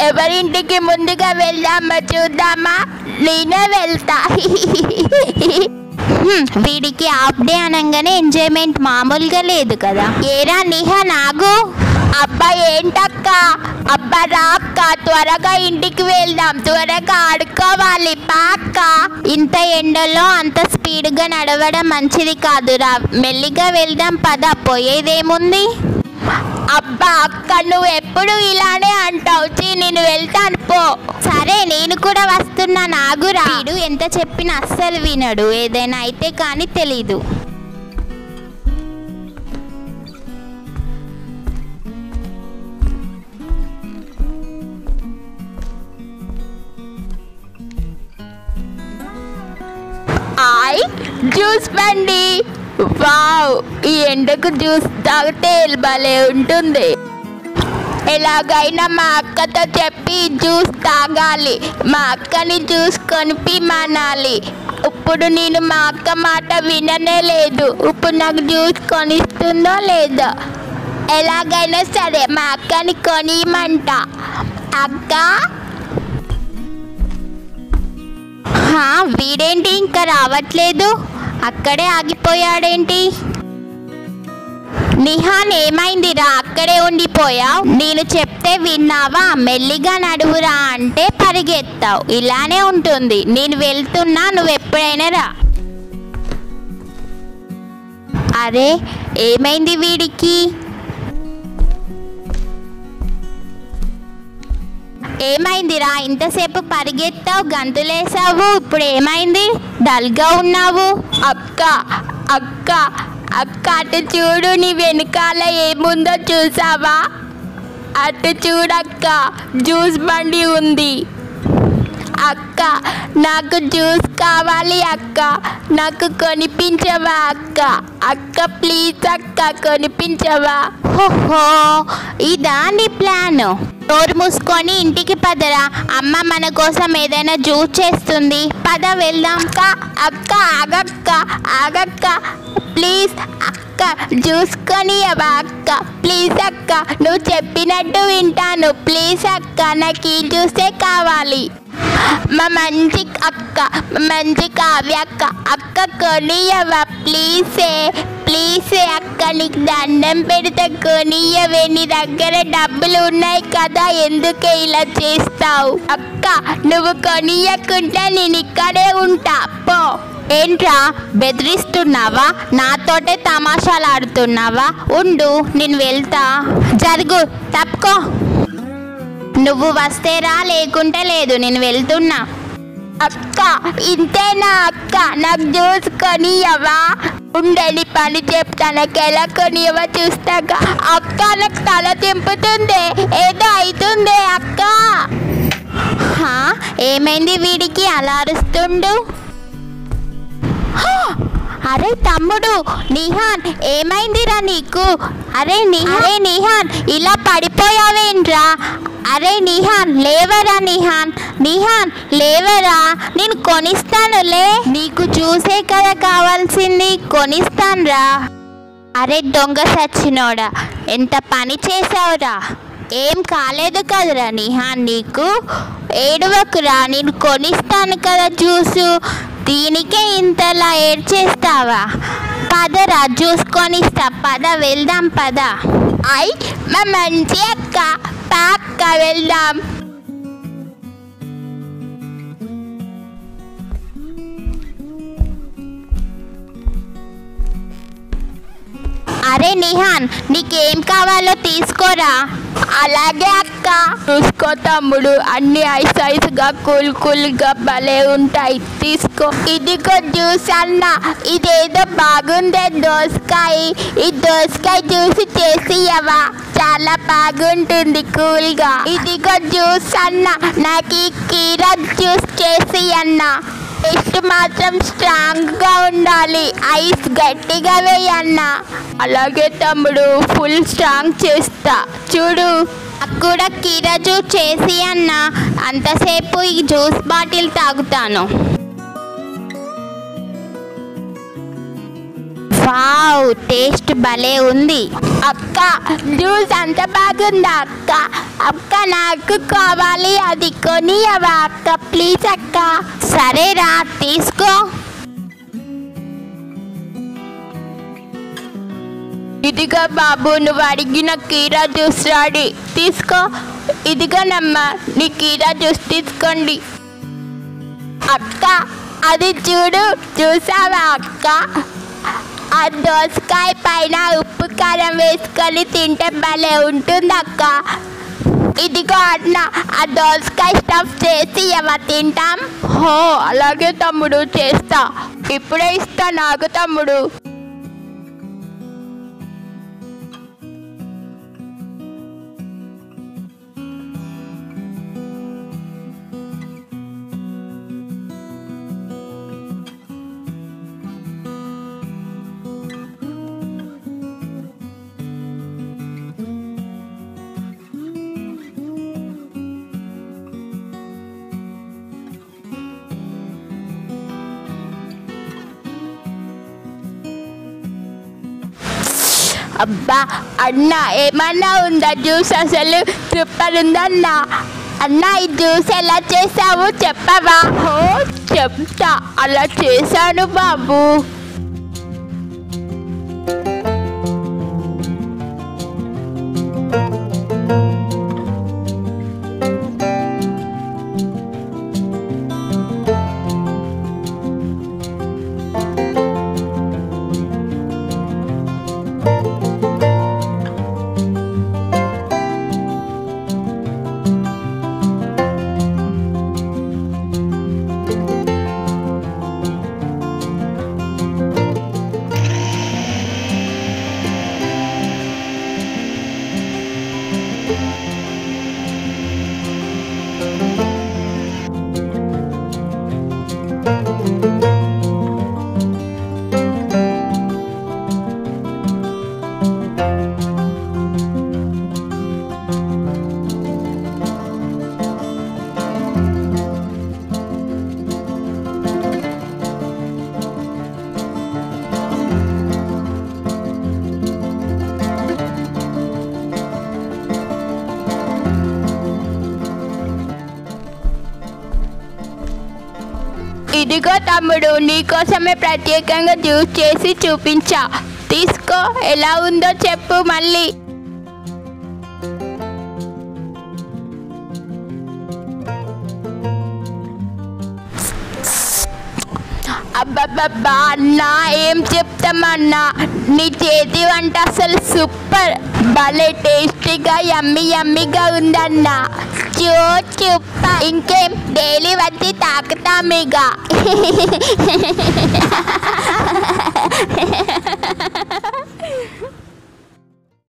ఎవరింటికి ముందుగా వెళ్దామో చూద్దామా? నేనే వెళ్తా. వీడికి హాఫ్ డే అనగానే ఎంజాయ్మెంట్ మామూలుగా లేదు కదా. ఏరా నిహా నాగు. అబ్బా ఏంటక్క? అబ్బా రాక్క, త్వరగా ఇంటికి వెళ్దాం, త్వరగా ఆడుకోవాలి పాక్క. ఇంత ఎండలో అంత స్పీడ్గా నడవడం మంచిది కాదురా, మెల్లిగా వెళ్దాం పద, పోయేదేముంది. అబ్బా అక్క, నువ్వు ఎప్పుడు ఇలానే అంటావు. నేను వెళ్తాను పో. సరే నేను కూడా వస్తున్నా నాగురా. వీడు ఎంత చెప్పినా అస్సలు వినడు, ఏదైనా అయితే కానీ తెలీదు. జ్యూస్ బండి. వావ్, ఈ ఎండకు జ్యూస్ తాగితే భలే ఉంటుంది. ఎలాగైనా మా అక్కతో చెప్పి జ్యూస్ తాగాలి. మా అక్కని జ్యూస్ కొనిపిమనాలి. ఇప్పుడు నేను మా అక్క మాట విననే లేదు. ఇప్పుడు నాకు జ్యూస్ కొనిస్తుందో లేదో. ఎలాగైనా సరే మా అక్కని కొనియమంట. అక్క, వీడేంటి ఇంకా రావట్లేదు? అక్కడే ఆగిపోయాడేంటి? నిహాన్ ఏమైందిరా, అక్కడే ఉండిపోయావు? నేను చెప్తే విన్నావా? మెల్లిగా నడువురా అంటే పరిగెత్తావు. ఇలానే ఉంటుంది. నేను వెళ్తున్నా, నువ్వు ఎప్పుడైనా రా. అరే ఏమైంది వీడికి? ఏమైందిరా, ఇంతసేపు పరిగెత్తావు, గంతులేసావు, ఇప్పుడు ఏమైంది? డల్గా ఉన్నావు. అక్క అక్క అక్క, అటు చూడు, నీ వెనకాల ఏముందో చూసావా? అటు చూడక్క, జ్యూస్ బండి ఉంది. అక్క, నాకు జ్యూస్ కావాలి అక్క, నాకు కొనిపించవా అక్క? అక్క ప్లీజ్ అక్క, కొనిపించవా? ఓహో, ఇదా నీ ప్లాన్? డోర్ మూసుకొని ఇంటికి పదరా, అమ్మ మన కోసం ఏదైనా జ్యూస్ చేస్తుంది. పద వెళ్దాం. అక్క ఆగక్క ఆగక్క, ప్లీజ్ అక్క, జ్యూస్ కొనియవా అక్క? ప్లీజ్ అక్క, నువ్వు చెప్పినట్టు వింటాను. ప్లీజ్ అక్క, నాకు ఈ జ్యూసే కావాలి. మా మంచి అక్క, మంచి కావ్య అక్క, అక్క కొనియవా ప్లీజే? ప్లీజే అక్క, నీకు దండం పెడితే కొనియవే. నీ దగ్గర డబ్బులు ఉన్నాయి కదా, ఎందుకే ఇలా చేస్తావు? అక్క, నువ్వు కొనియకుంటే నేను ఇక్కడే ఉంటా పో. ఏంట్రా బెదిరిస్తున్నావా? నాతోటే తమాషాలు ఆడుతున్నావా? ఉండు, నేను వెళ్తా. జరుగు, తప్పుకో. నువ్వు వస్తే రా, లేకుంటే లేదు. నేను వెళ్తున్నా. అక్క ఇంతేనా అక్క? నాకు జ్యూస్ కొనియవా? ఉండని పని చెప్తాను, నాకు ఎలా కొనియవా చూస్తాగా. అక్క నాకు తల తింపుతుంది, ఏదో అవుతుంది అక్క. ఏమైంది వీడికి అలా అరుస్తుండు? అరే తమ్ముడు నిహాన్, ఏమైందిరా నీకు? అరే నిహాన్, ఇలా పడిపోయావేంట్రా? అరే నిహాన్ లేవరా, నిహాన్ లేవరా, నేను కొనిస్తానులే. నీకు జ్యూసే కదా కావాల్సింది, కొనిస్తానురా. అరే దొంగ సచ్చినోడా, ఎంత పని చేసావురా? ఏం కాలేదు కదరా నిహాన్ నీకు? ఏడవకురా, నేను కొనిస్తాను కదా జ్యూసు. దీనికే ఇంతలా ఏడ్చేస్తావా? పదరా, జ్యూస్ కొనిస్తా. పద వెళ్దాం, పద. మా మంచి అక్క, పాక్క వెళ్దాం. అరే నిహాన్, నీకేం కావాలో తీసుకోరా. అలాగే అక్క. చూసుకో తమ్ముడు, అన్ని ఐస్ గా కూల్ గా భలే ఉంటాయి, తీసుకో. ఇదిగో జ్యూస్ అన్న. ఇదేదో బాగుందే దోసకాయ. ఈ దోసకాయ జ్యూస్ చేసి ఇవ్వవా? చాలా బాగుంటుంది కూల్ గా. ఇదిగో జ్యూస్ అన్న, నాకు ఈ కీరా జ్యూస్ చేసి అన్న. టేస్ట్ మాత్రం స్ట్రాంగ్ గా ఉండాలి, ఐస్ గట్టిగా వేయన్నా. అలాగే తమ్ముడు, ఫుల్ స్ట్రాంగ్ చేస్తా చూడు. కూడా కీరా జ్యూస్ చేసి అన్న. అంతసేపు ఈ జ్యూస్ బాటిల్ తాగుతాను. వావ్, టేస్ట్ భలే ఉంది. అక్క జ్యూస్ అంత బాగుందా అక్క? అక్క నాకు కావాలి, అది కొనియవా అక్క ప్లీజ్ అక్క. సరేరా తీసుకో. ఇదిగో బాబు నువ్వు అడిగిన కీరా జ్యూస్ రాడి తీసుకో. ఇదిగోనమ్మా నీ కీరా జ్యూస్ తీసుకోండి. అక్క అది చూడు, చూసావా అక్క? ఆ దోసకాయ పైన ఉప్పు కారం వేసుకొని తింటే భలే ఉంటుంది అక్క. ఇదిగో అన్న ఆ దోసకాయ స్టఫ్ చేసి తింటాం. హో అలాగే తమ్ముడు చేస్తా, ఇప్పుడే ఇస్తా నాకు తమ్ముడు. అబ్బా అన్న ఏమన్నా ఉందా జ్యూస్? అసలు సూపర్ ఉందన్నా. అన్న ఈ జ్యూస్ ఎలా చేసావు చెప్పవా? హో చెప్తా, అలా చేశాను బాబు. ఇదిగో తమ్ముడు నీకోసమే ప్రత్యేకంగా జ్యూస్ చేసి చూపించా, తీసుకో. ఎలా ఉందో చెప్పు మళ్ళీ. అబ్బబ్బబ్బా అన్నా ఏం చెప్తామన్నా, నీ చేతి వంట అసలు సూపర్, భలే టేస్టీగా యమ్మీగా ఉందన్నా. చూప్ప ఇంకేం డైలీ వచ్చి తాకుతామిగా.